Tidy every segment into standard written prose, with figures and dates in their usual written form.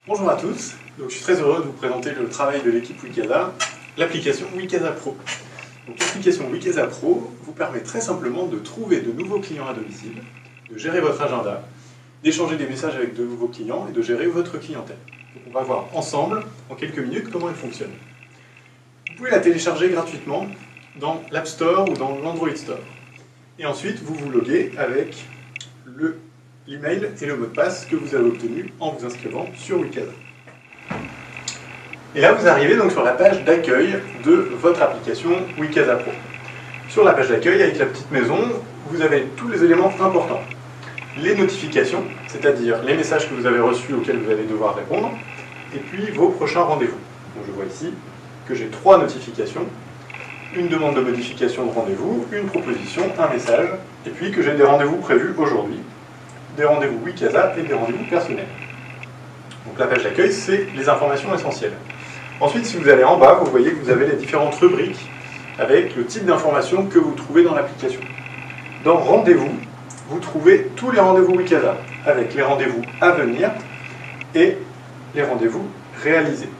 Bonjour à tous, donc, je suis très heureux de vous présenter le travail de l'équipe Wikasa, l'application Wikasa Pro. L'application Wikasa Pro vous permet très simplement de trouver de nouveaux clients à domicile, de gérer votre agenda, d'échanger des messages avec de nouveaux clients et de gérer votre clientèle. Donc, on va voir ensemble, en quelques minutes, comment elle fonctionne. Vous pouvez la télécharger gratuitement dans l'App Store ou dans l'Android Store. Et ensuite, vous vous loguez avec l'email et le mot de passe que vous avez obtenu en vous inscrivant sur Wikasa. Et là, vous arrivez donc sur la page d'accueil de votre application Wikasa Pro. Sur la page d'accueil, avec la petite maison, vous avez tous les éléments importants. Les notifications, c'est-à-dire les messages que vous avez reçus auxquels vous allez devoir répondre, et puis vos prochains rendez-vous. Donc je vois ici que j'ai 3 notifications, une demande de modification de rendez-vous, une proposition, un message, et puis que j'ai des rendez-vous prévus aujourd'hui, des rendez-vous Wikasa et des rendez-vous personnels. Donc la page d'accueil, c'est les informations essentielles. Ensuite, si vous allez en bas, vous voyez que vous avez les différentes rubriques avec le type d'informations que vous trouvez dans l'application. Dans Rendez-vous, vous trouvez tous les rendez-vous Wikasa, avec les rendez-vous à venir et les rendez-vous réalisés.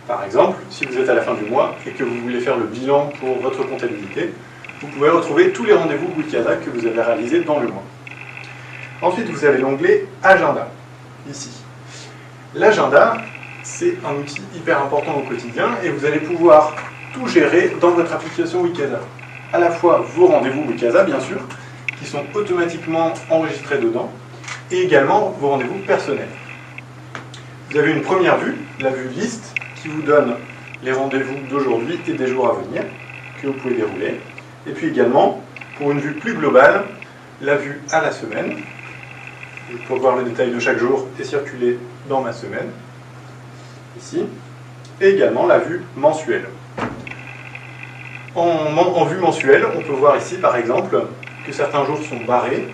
Par exemple, si vous êtes à la fin du mois et que vous voulez faire le bilan pour votre comptabilité, vous pouvez retrouver tous les rendez-vous Wikasa que vous avez réalisés dans le mois. Ensuite, vous avez l'onglet Agenda, ici. L'agenda, c'est un outil hyper important au quotidien et vous allez pouvoir tout gérer dans votre application Wikasa. À la fois vos rendez-vous Wikasa, bien sûr, qui sont automatiquement enregistrés dedans, et également vos rendez-vous personnels. Vous avez une première vue, la vue liste, qui vous donne les rendez-vous d'aujourd'hui et des jours à venir, que vous pouvez dérouler. Et puis également, pour une vue plus globale, la vue à la semaine, pour voir le détail de chaque jour et circuler dans ma semaine, ici, et également la vue mensuelle. En vue mensuelle, on peut voir ici par exemple que certains jours sont barrés.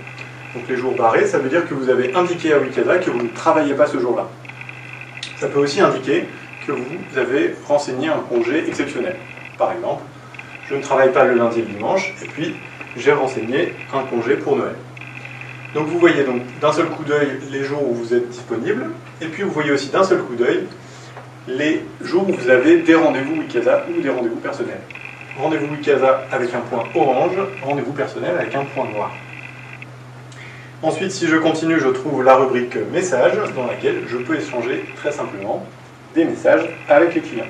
Donc les jours barrés, ça veut dire que vous avez indiqué à Wikasa que vous ne travaillez pas ce jour-là. Ça peut aussi indiquer que vous avez renseigné un congé exceptionnel. Par exemple, je ne travaille pas le lundi et le dimanche, et puis j'ai renseigné un congé pour Noël. Donc vous voyez donc d'un seul coup d'œil les jours où vous êtes disponible, et puis vous voyez aussi d'un seul coup d'œil les jours où vous avez des rendez-vous Wikasa ou des rendez-vous personnels. Rendez-vous Wikasa avec un point orange, rendez-vous personnel avec un point noir. Ensuite, si je continue, je trouve la rubrique messages dans laquelle je peux échanger très simplement des messages avec les clients.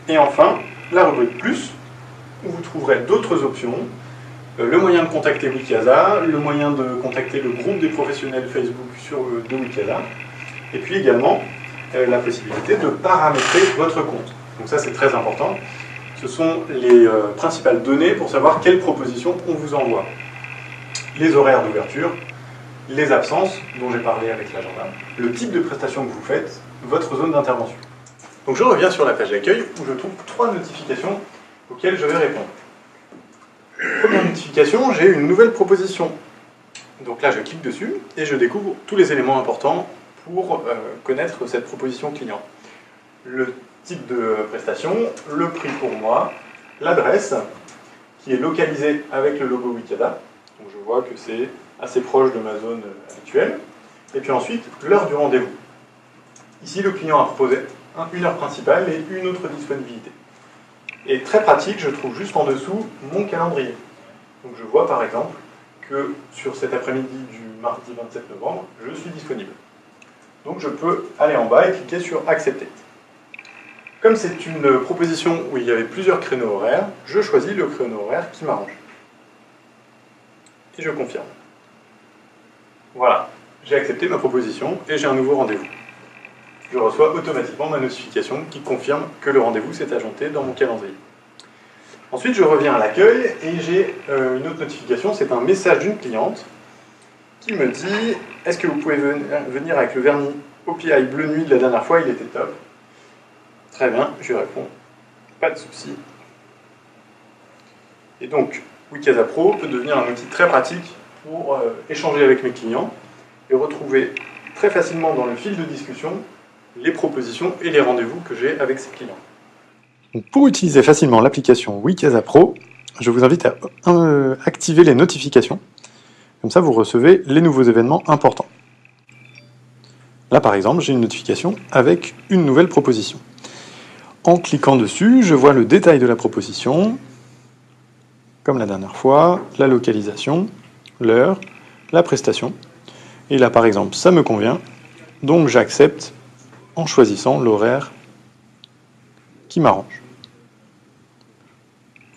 Et enfin, la rubrique plus, où vous trouverez d'autres options, le moyen de contacter Wikasa, le moyen de contacter le groupe des professionnels Facebook de Wikasa, et puis également la possibilité de paramétrer votre compte. Donc ça c'est très important. Ce sont les principales données pour savoir quelles propositions on vous envoie. Les horaires d'ouverture, les absences, dont j'ai parlé avec l'agenda, le type de prestation que vous faites, votre zone d'intervention. Donc je reviens sur la page d'accueil où je trouve 3 notifications auxquelles je vais répondre. Première notification, j'ai une nouvelle proposition. Donc là, je clique dessus et je découvre tous les éléments importants pour connaître cette proposition client. Le type de prestation, le prix pour moi, l'adresse qui est localisée avec le logo Wikasa. Donc je vois que c'est assez proche de ma zone habituelle. Et puis ensuite, l'heure du rendez-vous. Ici, le client a proposé une heure principale et une autre disponibilité. Et très pratique, je trouve juste en dessous mon calendrier. Donc je vois par exemple que sur cet après-midi du mardi 27 novembre, je suis disponible. Donc je peux aller en bas et cliquer sur Accepter. Comme c'est une proposition où il y avait plusieurs créneaux horaires, je choisis le créneau horaire qui m'arrange. Et je confirme. Voilà, j'ai accepté ma proposition et j'ai un nouveau rendez-vous. Je reçois automatiquement ma notification qui confirme que le rendez-vous s'est ajouté dans mon calendrier. Ensuite, je reviens à l'accueil et j'ai une autre notification, c'est un message d'une cliente qui me dit « Est-ce que vous pouvez venir avec le vernis OPI bleu nuit de la dernière fois, il était top ». Très bien, je lui réponds « Pas de souci ». Et donc, Wikasa Pro peut devenir un outil très pratique pour échanger avec mes clients et retrouver très facilement dans le fil de discussion les propositions et les rendez-vous que j'ai avec ces clients. Donc pour utiliser facilement l'application Wikasa Pro, je vous invite à activer les notifications. Comme ça, vous recevez les nouveaux événements importants. Là par exemple, j'ai une notification avec une nouvelle proposition. En cliquant dessus, je vois le détail de la proposition, comme la dernière fois, la localisation, l'heure, la prestation. Et là par exemple, ça me convient, donc j'accepte en choisissant l'horaire qui m'arrange.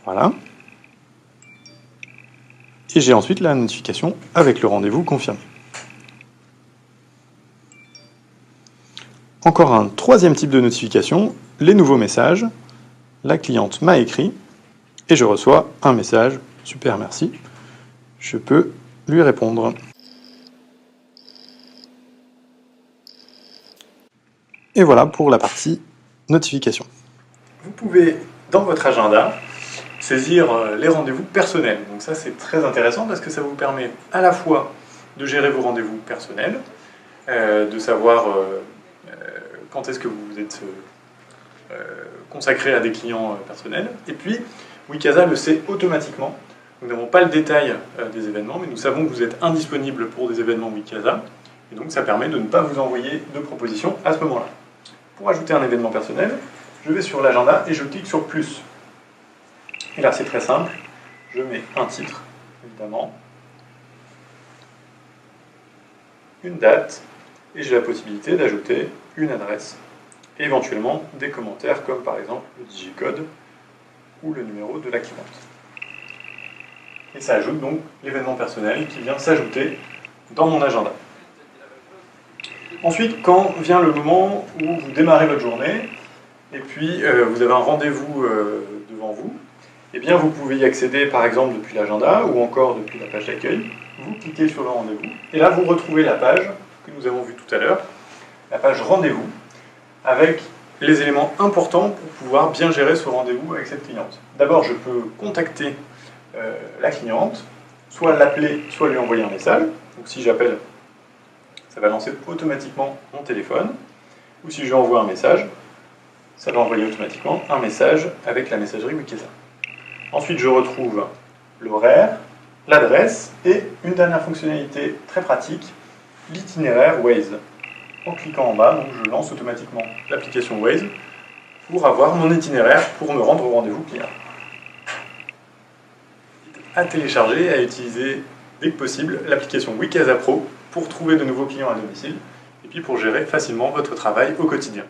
Voilà. Et j'ai ensuite la notification avec le rendez-vous confirmé. Encore un troisième type de notification, les nouveaux messages. La cliente m'a écrit et je reçois un message. Super, merci. Je peux lui répondre. Et voilà pour la partie notification. Vous pouvez, dans votre agenda, saisir les rendez-vous personnels. Donc ça, c'est très intéressant parce que ça vous permet à la fois de gérer vos rendez-vous personnels, de savoir quand est-ce que vous vous êtes consacré à des clients personnels. Et puis, Wikasa le sait automatiquement. Nous n'avons pas le détail des événements, mais nous savons que vous êtes indisponible pour des événements Wikasa. Et donc, ça permet de ne pas vous envoyer de propositions à ce moment-là. Pour ajouter un événement personnel, je vais sur l'agenda et je clique sur plus. Et là, c'est très simple. Je mets un titre, évidemment, une date, et j'ai la possibilité d'ajouter une adresse, et éventuellement des commentaires, comme par exemple le digicode ou le numéro de la cliente. Et ça ajoute donc l'événement personnel qui vient s'ajouter dans mon agenda. Ensuite, quand vient le moment où vous démarrez votre journée, et puis vous avez un rendez-vous devant vous, eh bien vous pouvez y accéder par exemple depuis l'agenda ou encore depuis la page d'accueil. Vous cliquez sur le rendez-vous, et là vous retrouvez la page que nous avons vue tout à l'heure, la page rendez-vous, avec les éléments importants pour pouvoir bien gérer ce rendez-vous avec cette cliente. D'abord, je peux contacter la cliente, soit l'appeler, soit lui envoyer un message. Donc si j'appelle, ça va lancer automatiquement mon téléphone. Ou si je lui envoie un message, ça va envoyer automatiquement un message avec la messagerie Wikasa. Ensuite, je retrouve l'horaire, l'adresse et une dernière fonctionnalité très pratique, l'itinéraire Waze. En cliquant en bas, donc je lance automatiquement l'application Waze pour avoir mon itinéraire pour me rendre au rendez-vous client. À télécharger et à utiliser dès que possible l'application Wikasa Pro pour trouver de nouveaux clients à domicile et puis pour gérer facilement votre travail au quotidien.